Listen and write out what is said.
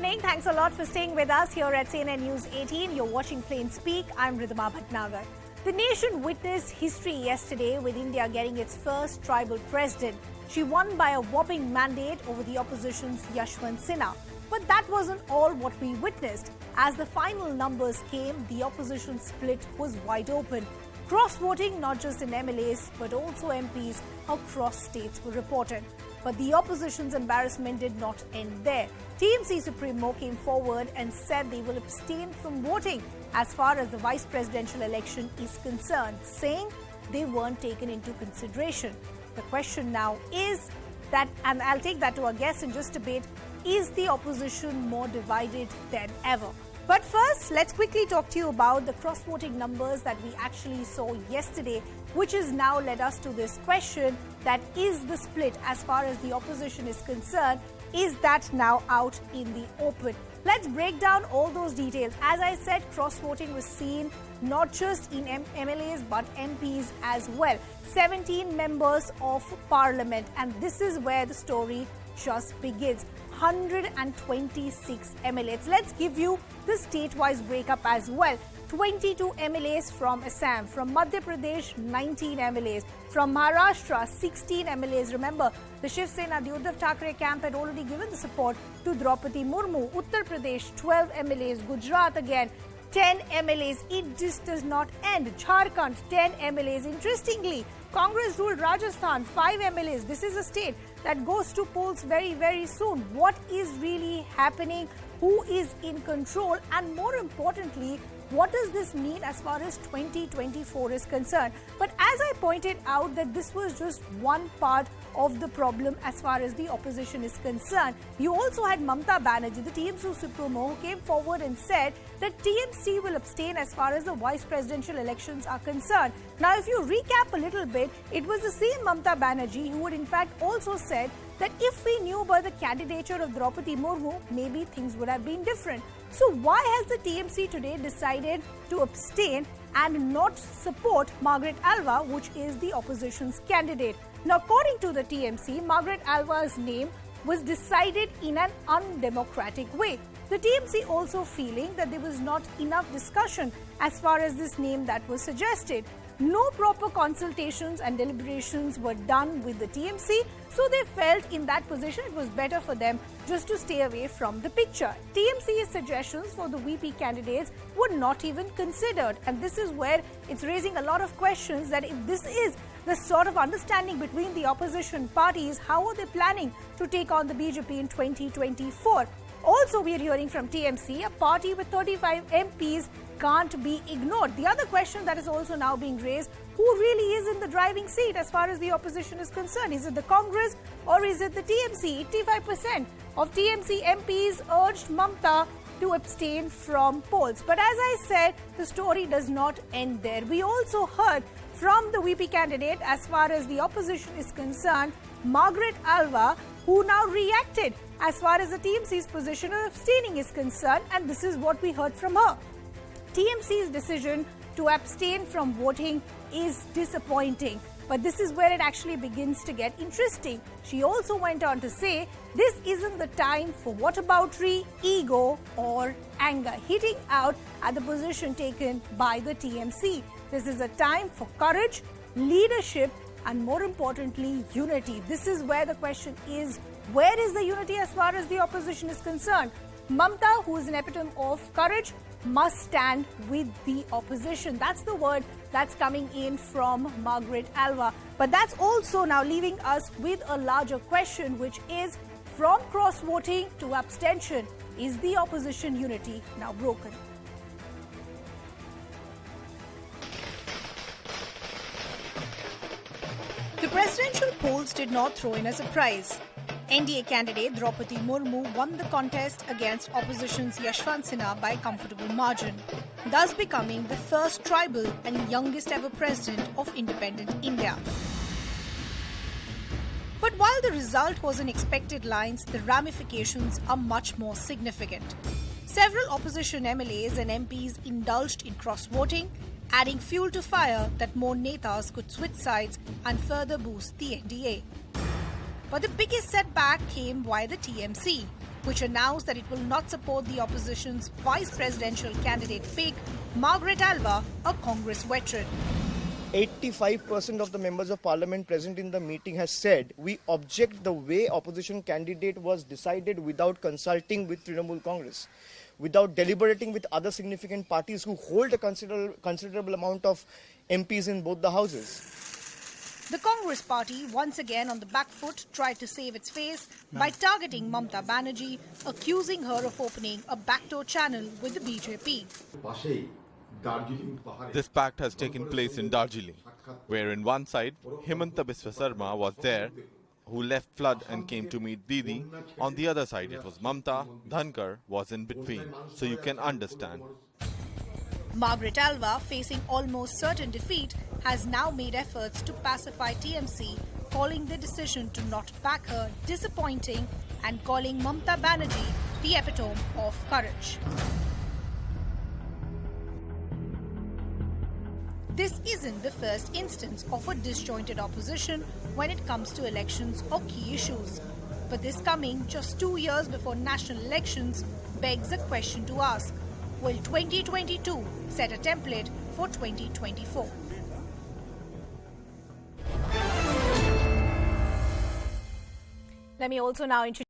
evening. Thanks a lot for staying with us here at CNN News 18. You're watching Plain Speak. I'm Ridhima Bhatnagar. The nation witnessed history yesterday with India getting its first tribal president. She won by a whopping mandate over the opposition's Yashwant Sinha. But that wasn't all what we witnessed. As the final numbers came, the opposition split was wide open. Cross-voting not just in MLAs but also MPs across states were reported. But the opposition's embarrassment did not end there. TMC Supremo came forward and said they will abstain from voting as far as the vice presidential election is concerned, saying they weren't taken into consideration. The question now is that, and I'll take that to our guests in just a bit, is the opposition more divided than ever? But first, let's quickly talk to you about the cross-voting numbers that we actually saw yesterday, which has now led us to this question, that is the split as far as the opposition is concerned, is that now out in the open? Let's break down all those details. As I said, cross-voting was seen not just in MLAs but MPs as well. 17 members of parliament, and this is where the story just begins. 126 MLAs. Let's give you the state-wise breakup as well. 22 MLAs from Assam, from Madhya Pradesh 19 MLAs, from Maharashtra 16 MLAs. Remember, the Shiv Sena, the Uddhav Thackeray camp had already given the support to Draupadi Murmu. Uttar Pradesh 12 MLAs, Gujarat again 10 MLAs. It just does not end. Jharkhand 10 MLAs. Interestingly, Congress ruled Rajasthan 5 MLAs. This is a state that goes to polls very, very soon. What is really happening? Who is in control? And more importantly, what does this mean as far as 2024 is concerned? But as I pointed out that this was just one part of the problem as far as the opposition is concerned. You also had Mamata Banerjee, the TMC Supremo, who came forward and said that TMC will abstain as far as the vice presidential elections are concerned. Now, if you recap a little bit, it was the same Mamata Banerjee who had in fact also said that if we knew about the candidature of Draupadi Murmu, maybe things would have been different. So why has the TMC today decided to abstain and not support Margaret Alva, which is the opposition's candidate? Now, according to the TMC, Margaret Alva's name was decided in an undemocratic way. The TMC also feeling that there was not enough discussion as far as this name that was suggested. No proper consultations and deliberations were done with the TMC, so they felt in that position it was better for them just to stay away from the picture. TMC's suggestions for the VP candidates were not even considered, and this is where it's raising a lot of questions that if this is the sort of understanding between the opposition parties, how are they planning to take on the BJP in 2024? Also, we are hearing from TMC, a party with 35 MPs can't be ignored. The other question that is also now being raised, who really is in the driving seat as far as the opposition is concerned? Is it the Congress or is it the TMC? 85% of TMC MPs urged Mamata to abstain from polls. But as I said, the story does not end there. We also heard from the VP candidate as far as the opposition is concerned, Margaret Alva, who now reacted as far as the TMC's position of abstaining is concerned, and this is what we heard from her. TMC's decision to abstain from voting is disappointing, but this is where it actually begins to get interesting. She also went on to say, this isn't the time for whataboutery, ego or anger, hitting out at the position taken by the TMC. This is a time for courage, leadership, and more importantly, unity. This is where the question is, where is the unity as far as the opposition is concerned? Mamata, who is an epitome of courage, must stand with the opposition. That's the word that's coming in from Margaret Alva. But that's also now leaving us with a larger question, which is, from cross-voting to abstention, is the opposition unity now broken? The presidential polls did not throw in a surprise. NDA candidate Draupadi Murmu won the contest against opposition's Yashwant Sinha by a comfortable margin, thus becoming the first tribal and youngest ever president of independent India. But while the result was in expected lines, the ramifications are much more significant. Several opposition MLAs and MPs indulged in cross-voting, adding fuel to fire that more netas could switch sides and further boost the NDA. But the biggest setback came via the TMC, which announced that it will not support the opposition's vice presidential candidate pick, Margaret Alva, a Congress veteran. 85% of the members of parliament present in the meeting has said we object the way opposition candidate was decided without consulting with Trinamool Congress, without deliberating with other significant parties who hold a considerable amount of MPs in both the houses. The Congress party, once again on the back foot, tried to save its face by targeting Mamata Banerjee, accusing her of opening a backdoor channel with the BJP. This pact has taken place in Darjeeling, where in one side, Himanta Biswa Sarma was there, who left flood and came to meet Didi. On the other side, it was Mamta. Dhankar was in between, so you can understand. Margaret Alva, facing almost certain defeat, has now made efforts to pacify TMC, calling the decision to not back her disappointing and calling Mamata Banerjee the epitome of courage. This isn't the first instance of a disjointed opposition when it comes to elections or key issues. But this coming just 2 years before national elections begs a question to ask. Will 2022 set a template for 2024? Let me also now introduce